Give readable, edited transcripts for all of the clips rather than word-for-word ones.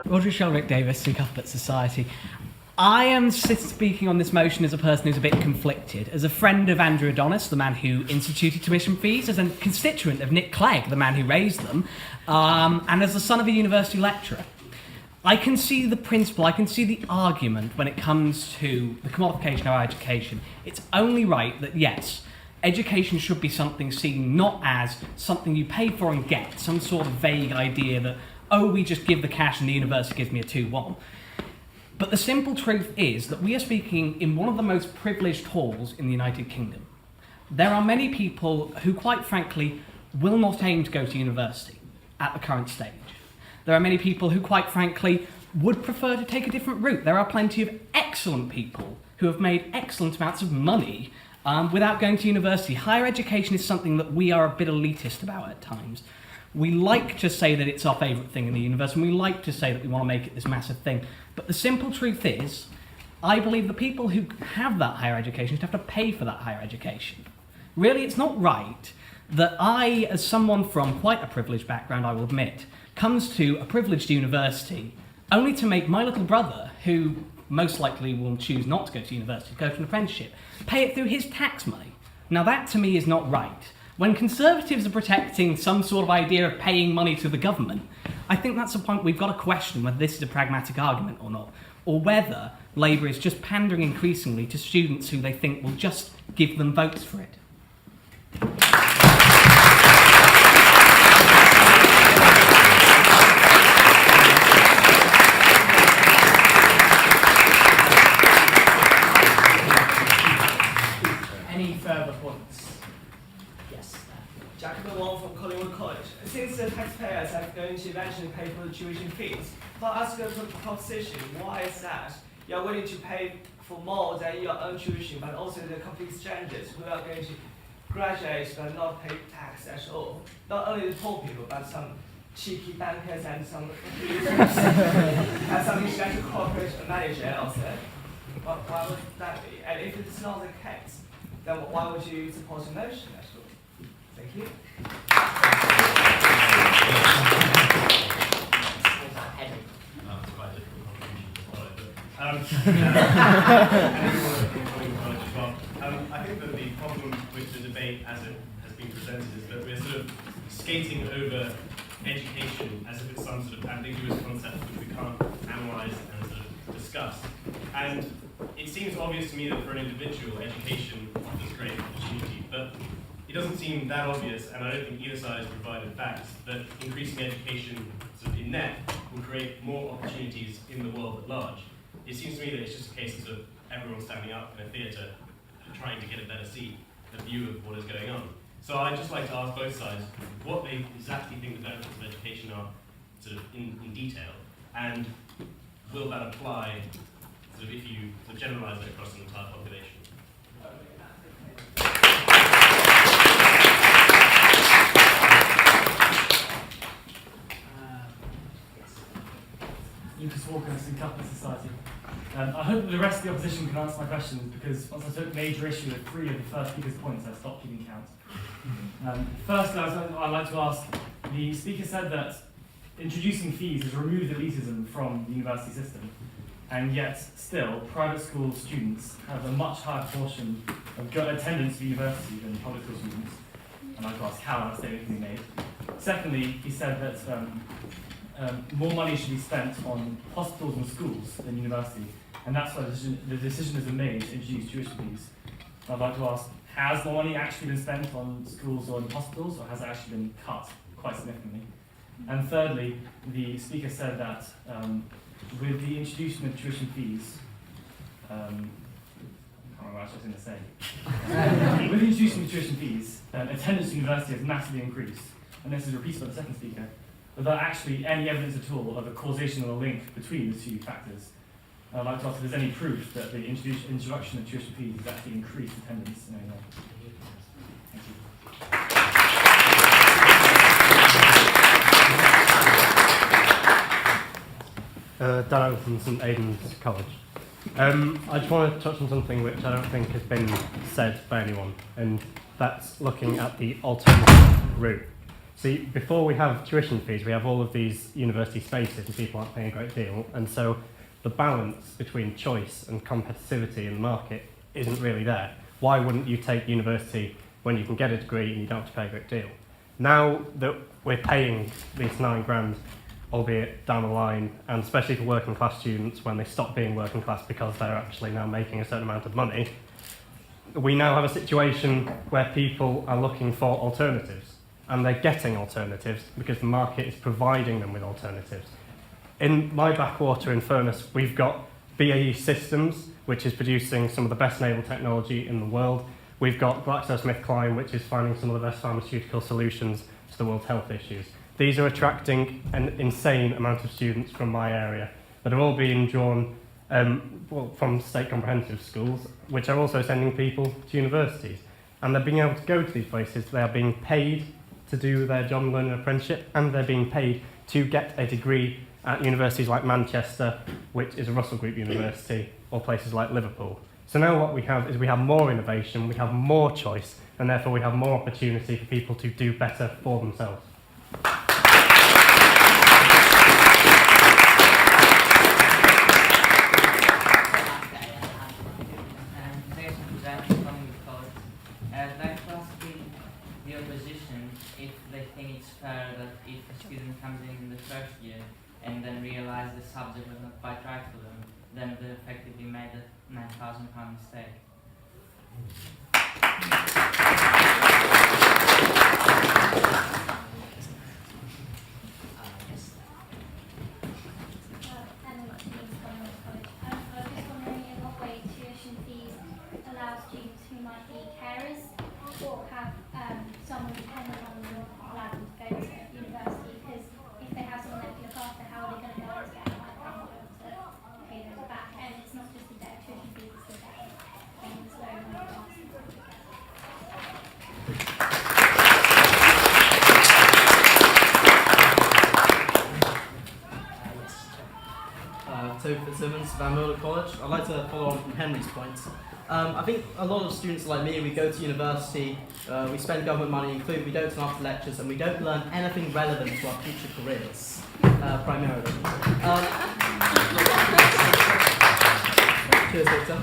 Roger Shelrick Davis, in Cuthbert Society. I am speaking on this motion as a person who's a bit conflicted. As a friend of Andrew Adonis, the man who instituted tuition fees, as a constituent of Nick Clegg, the man who raised them, and as the son of a university lecturer. I can see the principle, I can see the argument when it comes to the commodification of our education. It's only right that, yes, education should be something seen not as something you pay for and get, some sort of vague idea that, oh, we just give the cash and the university gives me a 2-1. But the simple truth is that we are speaking in one of the most privileged halls in the United Kingdom. There are many people who, quite frankly, will not aim to go to university at the current stage. There are many people who, quite frankly, would prefer to take a different route. There are plenty of excellent people who have made excellent amounts of money without going to university. Higher education is something that we are a bit elitist about at times. We like to say that it's our favourite thing in the universe, and we like to say that we want to make it this massive thing. But the simple truth is, I believe the people who have that higher education should have to pay for that higher education. Really, it's not right that I, as someone from quite a privileged background, I will admit, comes to a privileged university only to make my little brother, who most likely will choose not to go to university, go to an apprenticeship, pay it through his tax money. Now that to me is not right. When Conservatives are protecting some sort of idea of paying money to the government, I think that's a point we've got to question whether this is a pragmatic argument or not, or whether Labour is just pandering increasingly to students who they think will just give them votes for it. Any further points? Jacobin Wong from Collingwood College. Since the taxpayers are going to eventually pay for the tuition fees, I'll ask a proposition. Why is that? You're willing to pay for more than your own tuition, but also the complete strangers who are going to graduate but not pay tax at all. Not only the poor people, but some cheeky bankers and some and some international corporate manager also. Why would that be? And if it's not the case, then why would you support a motion at all? Thank you. That's quite a difficult contribution to follow, but I think that the problem with the debate as it has been presented is that we're sort of skating over education as if it's some sort of ambiguous concept which we can't analyse and sort of discuss. And it seems obvious to me that for an individual, education offers great opportunity, but it doesn't seem that obvious, and I don't think either side has provided facts, that increasing education sort of in net will create more opportunities in the world at large. It seems to me that it's just a case of everyone standing up in a theatre trying to get a better seat, a view of what is going on. So I'd just like to ask both sides what they exactly think the benefits of education are sort of in detail, and will that apply sort of if you sort of generalise it across an entire population? Lucas Walker, in Cuthbert Society. I hope that the rest of the opposition can answer my questions, because once I took major issue with 3 of the first speaker's points, I stopped keeping count. Firstly, I'd like to ask, the speaker said that introducing fees has removed elitism from the university system, and yet still, private school students have a much higher proportion of attendance to university than public school students. And I'd like to ask how that statement can be made. Secondly, he said that more money should be spent on hospitals and schools than university, and that's why the decision has been made to introduce tuition fees. I'd like to ask, has more money actually been spent on schools or on hospitals, or has it actually been cut quite significantly? And thirdly, the speaker said that with the introduction of tuition fees, I can't remember what I was going to say. With the introduction of tuition fees, attendance to university has massively increased, and this is repeated by the second speaker, without actually any evidence at all of a causation or a link between the two factors. I'd like to ask if there's any proof that the introduction of tuition fees has actually increased attendance in any way. Thank you. Dan from St Aidan's College. I just want to touch on something which I don't think has been said by anyone, and that's looking at the alternative route. See, before we have tuition fees, we have all of these university spaces and people aren't paying a great deal. And so the balance between choice and competitivity in the market isn't really there. Why wouldn't you take university when you can get a degree and you don't have to pay a great deal? Now that we're paying these £9,000, albeit down the line, and especially for working class students when they stop being working class because they're actually now making a certain amount of money, we now have a situation where people are looking for alternatives, and they're getting alternatives because the market is providing them with alternatives. In my backwater in Furness, we've got BAE Systems, which is producing some of the best naval technology in the world. We've got GlaxoSmithKline, which is finding some of the best pharmaceutical solutions to the world's health issues. These are attracting an insane amount of students from my area that are all being drawn from state comprehensive schools, which are also sending people to universities. And they're being able to go to these places. They are being paid to do their job and learning apprenticeship, and they're being paid to get a degree at universities like Manchester, which is a Russell Group university, or places like Liverpool. So now what we have is we have more innovation, we have more choice, and therefore we have more opportunity for people to do better for themselves. If they think it's fair that if a student comes in the first year and then realize the subject was not quite right for them, then they effectively made a £9,000 mistake. Or have someone dependent on them allowed them to go to university, because if they have someone that can look after, how are they going to go and get to pay those back? And it's not just the debt tuition fees, it's the debt payments loan and all Topher Simmons, Van Miller College. I'd like to follow on from Henry's points. I think a lot of students like me, we go to university, we spend government money, we don't turn up to lectures, and we don't learn anything relevant to our future careers, primarily. Cheers, Victor.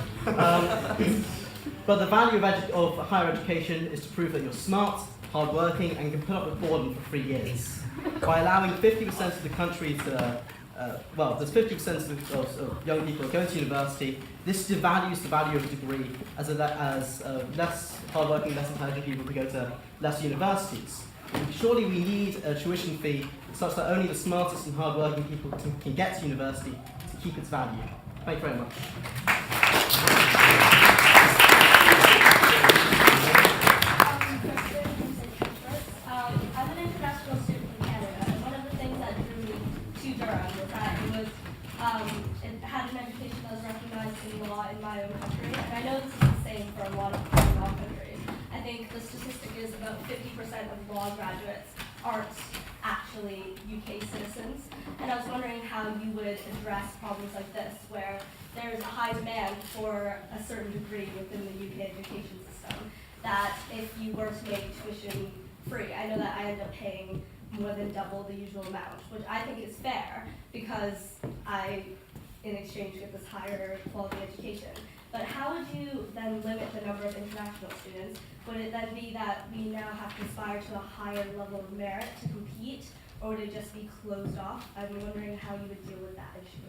But the value of higher education is to prove that you're smart, hardworking, and can put up with boredom for 3 years. By allowing 50% of the country to there's 50% of young people going to university. This devalues the value of a degree as less hardworking, less intelligent people to go to less universities. Surely we need a tuition fee such that only the smartest and hardworking people can get to university to keep its value. Thank you very much. I'm an international student from Canada, and one of the things that drew me to Durham was that it had an education that was recognized in the law in my own country, and I know this is the same for a lot of foreign law countries. I think the statistic is about 50% of law graduates aren't actually UK citizens, and I was wondering how you would address problems like this, where there's a high demand for a certain degree within the UK education system, that if you were to make tuition free, I know that I end up paying more than double the usual amount, which I think is fair because I, in exchange, get this higher quality education. But how would you then limit the number of international students? Would it then be that we now have to aspire to a higher level of merit to compete, or would it just be closed off? I'm wondering how you would deal with that issue.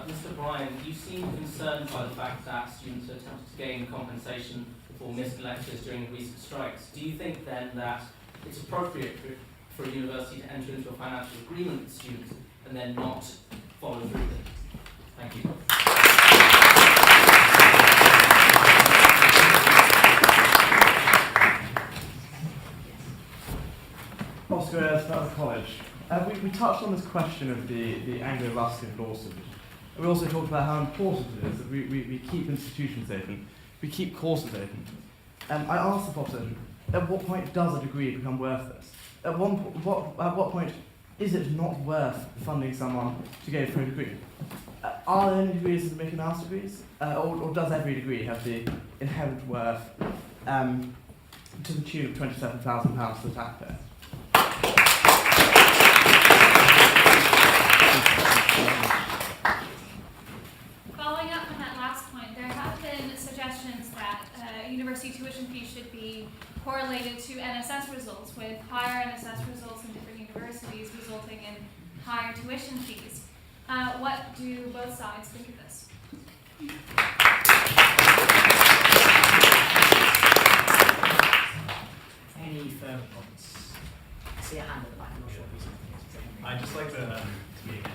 Mr. Bryan, you seem concerned by the fact that students are attempting to gain compensation for missed lectures during recent strikes. Do you think then that it's appropriate for a university to enter into a financial agreement with students and then not follow through with it? Thank you. Oscar Bahram College. We touched on this question of the Anglo-Ruskin lawsuit. We also talked about how important it is that we keep institutions open, we keep courses open. I asked the proposition, at what point does a degree become worthless? At what point is it not worth funding someone to go for a degree? Are there any degrees that make master degrees? Or does every degree have the inherent worth to the tune of £27,000 to the taxpayer? Following up on that last point, there have been suggestions that university tuition fees should be correlated to NSS results, with higher NSS results in different universities resulting in higher tuition fees. What do both sides think of this? Any further points? I see a hand at the back, I'm not sure who's saying. I'd just like to me again.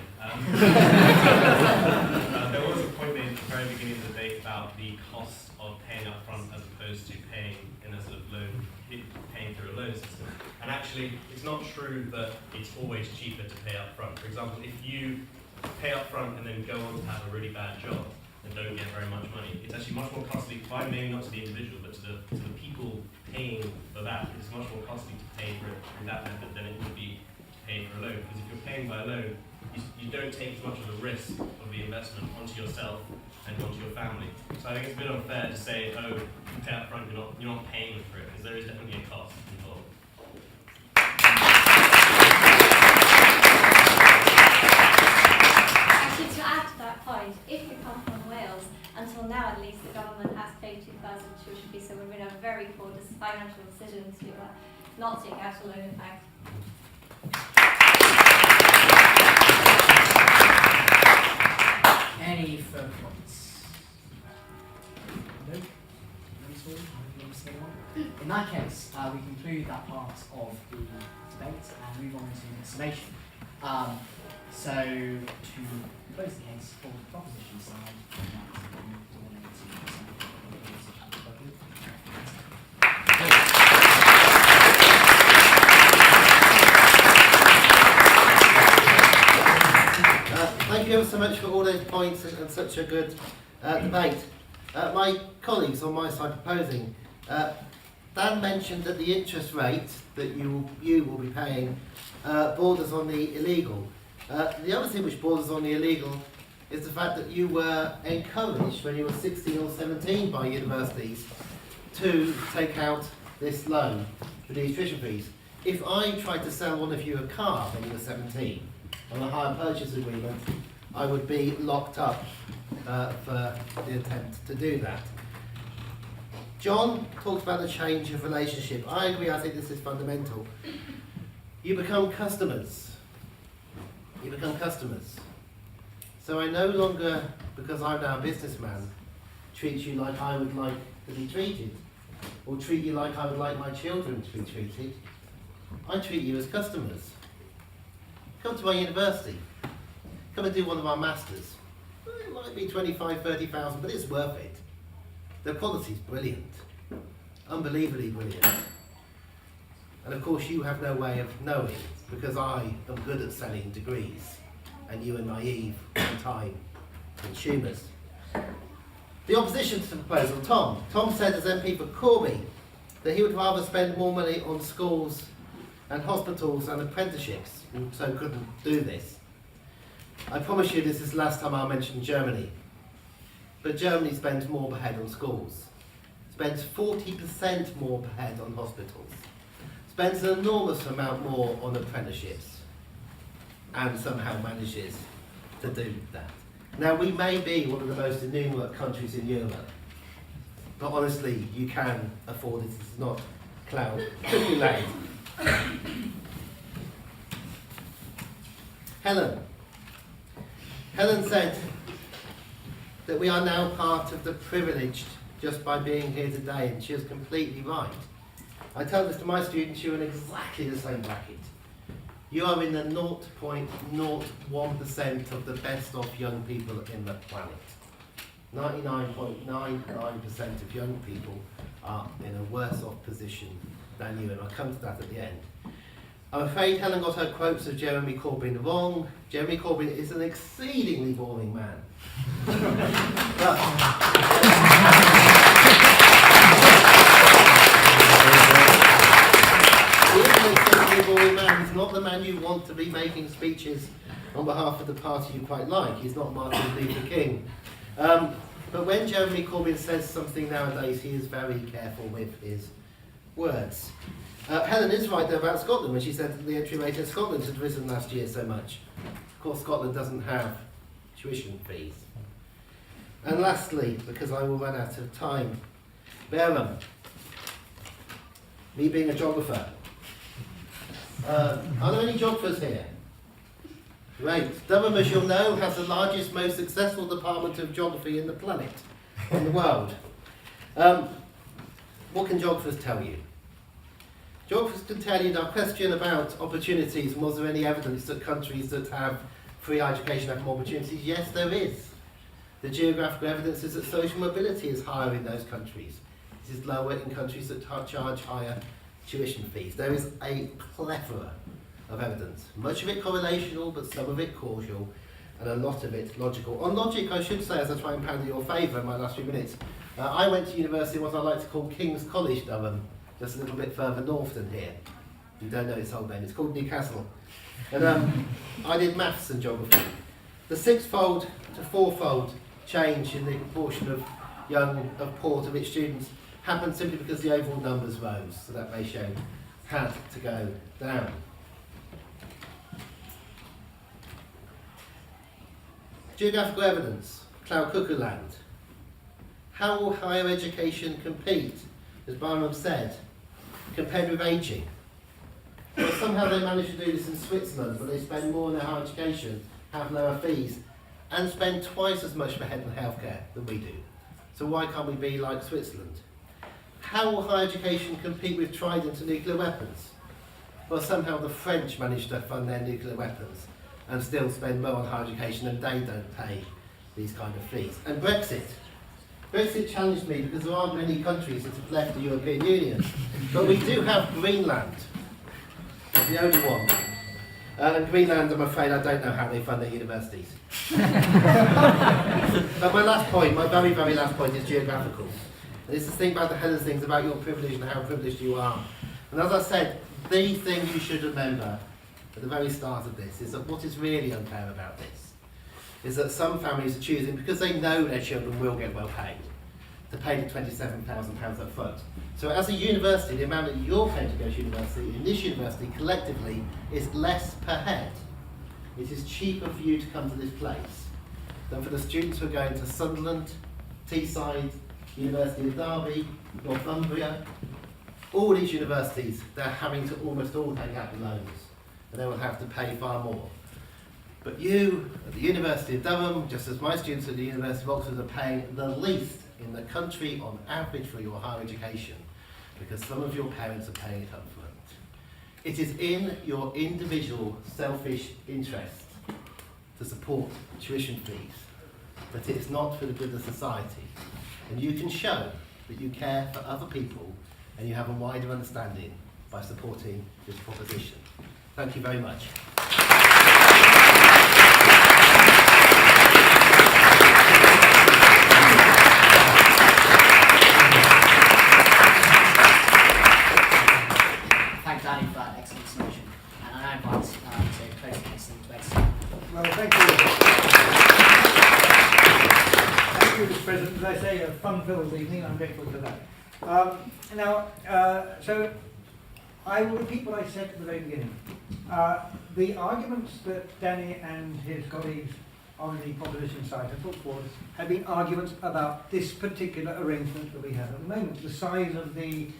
There was a point made at the very beginning of the debate about the cost of paying up front as opposed to paying in a sort of loan, paying through a loan system. And actually, it's not true that it's always cheaper to pay up front. For example, if you pay up front and then go on to have a really bad job and don't get very much money, it's actually much more costly, maybe not to the individual, but to the people paying for that. It's much more costly to pay for it through that method than it would be paying for a loan. Because if you're paying by a loan, you don't take as much of the risk of the investment onto yourself and onto your family. So I think it's a bit unfair to say, oh, you pay up front, you're not paying for it, because there is definitely a cost involved. Actually, to add to that point, if you come from Wales, until now at least the government has paid 2,000 tuition fees, so we're in a very poor financial decision to not take out a loan, in fact. Any further points? No? In that case, we conclude that part of the debate and move on to the summation. So, to close the case for the proposition side, thank you ever so much for all those points and such a good debate. My colleagues on my side proposing, Dan mentioned that the interest rate that you will be paying borders on the illegal. The other thing which borders on the illegal is the fact that you were encouraged when you were 16 or 17 by universities to take out this loan for these tuition fees. If I tried to sell one of you a car when you were 17 on a hire purchase agreement, I would be locked up for the attempt to do that. John talked about the change of relationship. I agree, I think this is fundamental. You become customers. You become customers. So I no longer, because I'm now a businessman, treat you like I would like to be treated, or treat you like I would like my children to be treated. I treat you as customers. Come to my university. Come and do one of our masters. Well, it might be 25, 30,000, but it's worth it. The quality's brilliant. Unbelievably brilliant. And of course you have no way of knowing, because I am good at selling degrees, and you are naive and time consumers. The opposition to the proposal, Tom. Tom said as MP for Corby that he would rather spend more money on schools and hospitals and apprenticeships, and so couldn't do this. I promise you this is the last time I'll mention Germany. But Germany spends more per head on schools, spends 40% more per head on hospitals, spends an enormous amount more on apprenticeships, and somehow manages to do that. Now, we may be one of the most innumerate countries in Europe, but honestly, you can afford it. It's not cloud cookie land. Helen said that we are now part of the privileged just by being here today, and she is completely right. I tell this to my students, you're in exactly the same bracket. You are in the 0.01% of the best off young people in the planet. 99.99% of young people are in a worse off position than you, and I'll come to that at the end. I'm afraid Helen got her quotes of Jeremy Corbyn wrong. Jeremy Corbyn is an exceedingly boring man. He is an exceedingly boring man. He's not the man and you want to be making speeches on behalf of the party you quite like. He's not Martin Luther King. But when Jeremy Corbyn says something nowadays, he is very careful with his words. Helen is right though about Scotland when she said that the entry rate in Scotland had risen last year so much. Of course, Scotland doesn't have tuition fees. And lastly, because I will run out of time, Bahram, me being a geographer. Are there any geographers here? Great. Durham, as you'll know, has the largest, most successful department of geography in the planet, in the world. What can geographers tell you? Geographers can tell you that question about opportunities, was there any evidence that countries that have free education have more opportunities? Yes, there is. The geographical evidence is that social mobility is higher in those countries. It is lower in countries that charge higher tuition fees. There is a plethora of evidence. Much of it correlational, but some of it causal, and a lot of it logical. On logic, I should say, as I try and pound in your favour in my last few minutes, I went to university in what I like to call King's College, Durham, just a little bit further north than here. You don't know its whole name, it's called Newcastle. And I did maths and geography. The sixfold to fourfold change in the proportion of poor to rich students happened simply because the overall numbers rose, so that ratio had to go down. Geographical evidence, Cloud Cuckoo Land. How will higher education compete, as Bahram said, compared with ageing? Well, somehow they managed to do this in Switzerland, but they spend more on their higher education, have lower fees, and spend twice as much for health and healthcare than we do. So why can't we be like Switzerland? How will higher education compete with Trident and nuclear weapons? Well, somehow the French managed to fund their nuclear weapons and still spend more on higher education, and they don't pay these kind of fees. And Brexit. Brexit challenged me because there aren't many countries that have left the European Union. But we do have Greenland, the only one. And Greenland, I'm afraid, I don't know how they fund their universities. But my last point, my very, very last point is geographical. And it's the thing about the Helen's things about your privilege and how privileged you are. And as I said, the thing you should remember at the very start of this is that what is really unfair about this is that some families are choosing, because they know their children will get well paid, to pay the £27,000 up front. So as a university, the amount that you're paying to go to university, in this university collectively, is less per head. It is cheaper for you to come to this place than for the students who are going to Sunderland, Teesside, University of Derby, Northumbria. All these universities, they're having to almost all take out the loans, and they will have to pay far more. But you, at the University of Durham, just as my students at the University of Oxford, are paying the least in the country on average for your higher education, because some of your parents are paying it up front. It is in your individual selfish interest to support tuition fees, but it is not for the good of society. And you can show that you care for other people and you have a wider understanding by supporting this proposition. Thank you very much. Thank Danny for that excellent summation. And I now invite to close the case and debate. Well, thank you. Thank you, Mr. President. As I say, a fun-filled evening. I'm grateful for that. So I will repeat what I said at the very beginning. The arguments that Danny and his colleagues on the proposition side have put forward have been arguments about this particular arrangement that we have at the moment, the size of the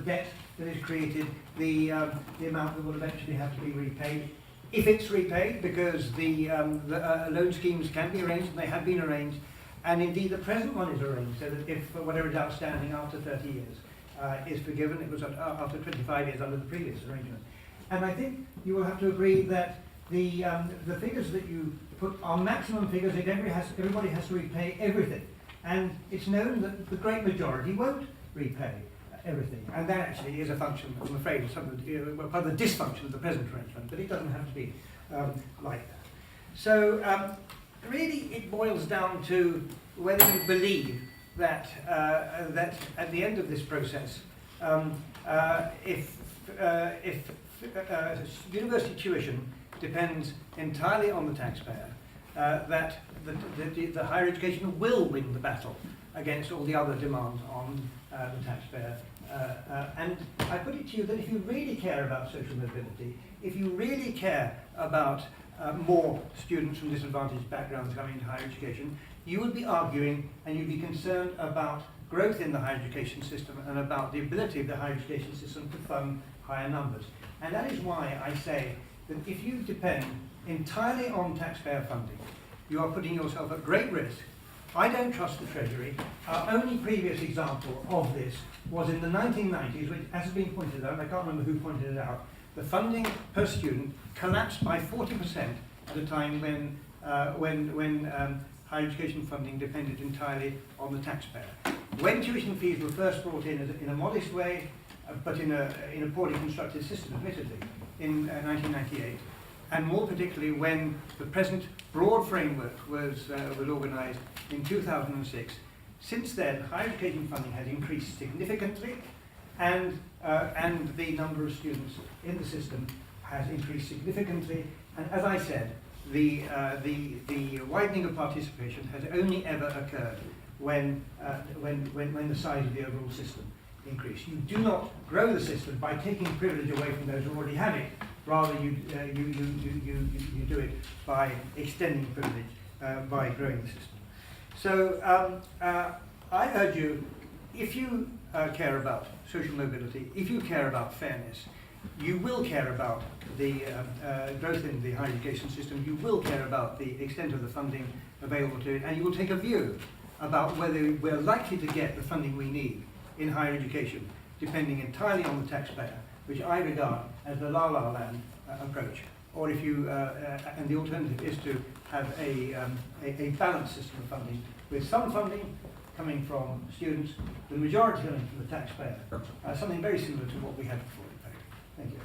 debt that is created, the amount that will eventually have to be repaid. If it's repaid, because the loan schemes can be arranged, and they have been arranged, and indeed the present one is arranged, so that if whatever is outstanding after 30 years is forgiven, it was after 25 years under the previous arrangement. And I think you will have to agree that the figures that you put are maximum figures, that everybody has to repay everything. And it's known that the great majority won't repay everything. And that actually is a function, I'm afraid, of some of the, part of the dysfunction of the present arrangement, but it doesn't have to be like that. So really it boils down to whether you believe that, that at the end of this process, if university tuition depends entirely on the taxpayer, that the higher education will win the battle against all the other demands on the taxpayer. And I put it to you that if you really care about social mobility, if you really care about more students from disadvantaged backgrounds coming into higher education, you would be arguing and you'd be concerned about growth in the higher education system and about the ability of the higher education system to fund higher numbers. And that is why I say that if you depend entirely on taxpayer funding, you are putting yourself at great risk. I don't trust the Treasury. Our only previous example of this was in the 1990s, which, as has been pointed out, I can't remember who pointed it out, the funding per student collapsed by 40% at a time when higher education funding depended entirely on the taxpayer. When tuition fees were first brought in a modest way, but in a poorly constructed system, admittedly, in 1998, and more particularly when the present broad framework was organised in 2006. Since then, higher education funding has increased significantly, and the number of students in the system has increased significantly. And as I said, the widening of participation has only ever occurred when the size of the overall system increased. You do not grow the system by taking privilege away from those who already have it. Rather, you do it by extending privilege by growing the system. So I urge you, if you care about social mobility, if you care about fairness, you will care about the growth in the higher education system, you will care about the extent of the funding available to it, and you will take a view about whether we're likely to get the funding we need in higher education, depending entirely on the taxpayer, which I regard as the la-la land approach. Or if you, and the alternative is to have a balanced system of funding, with some funding coming from students, the majority coming from the taxpayer, something very similar to what we had before. Thank you.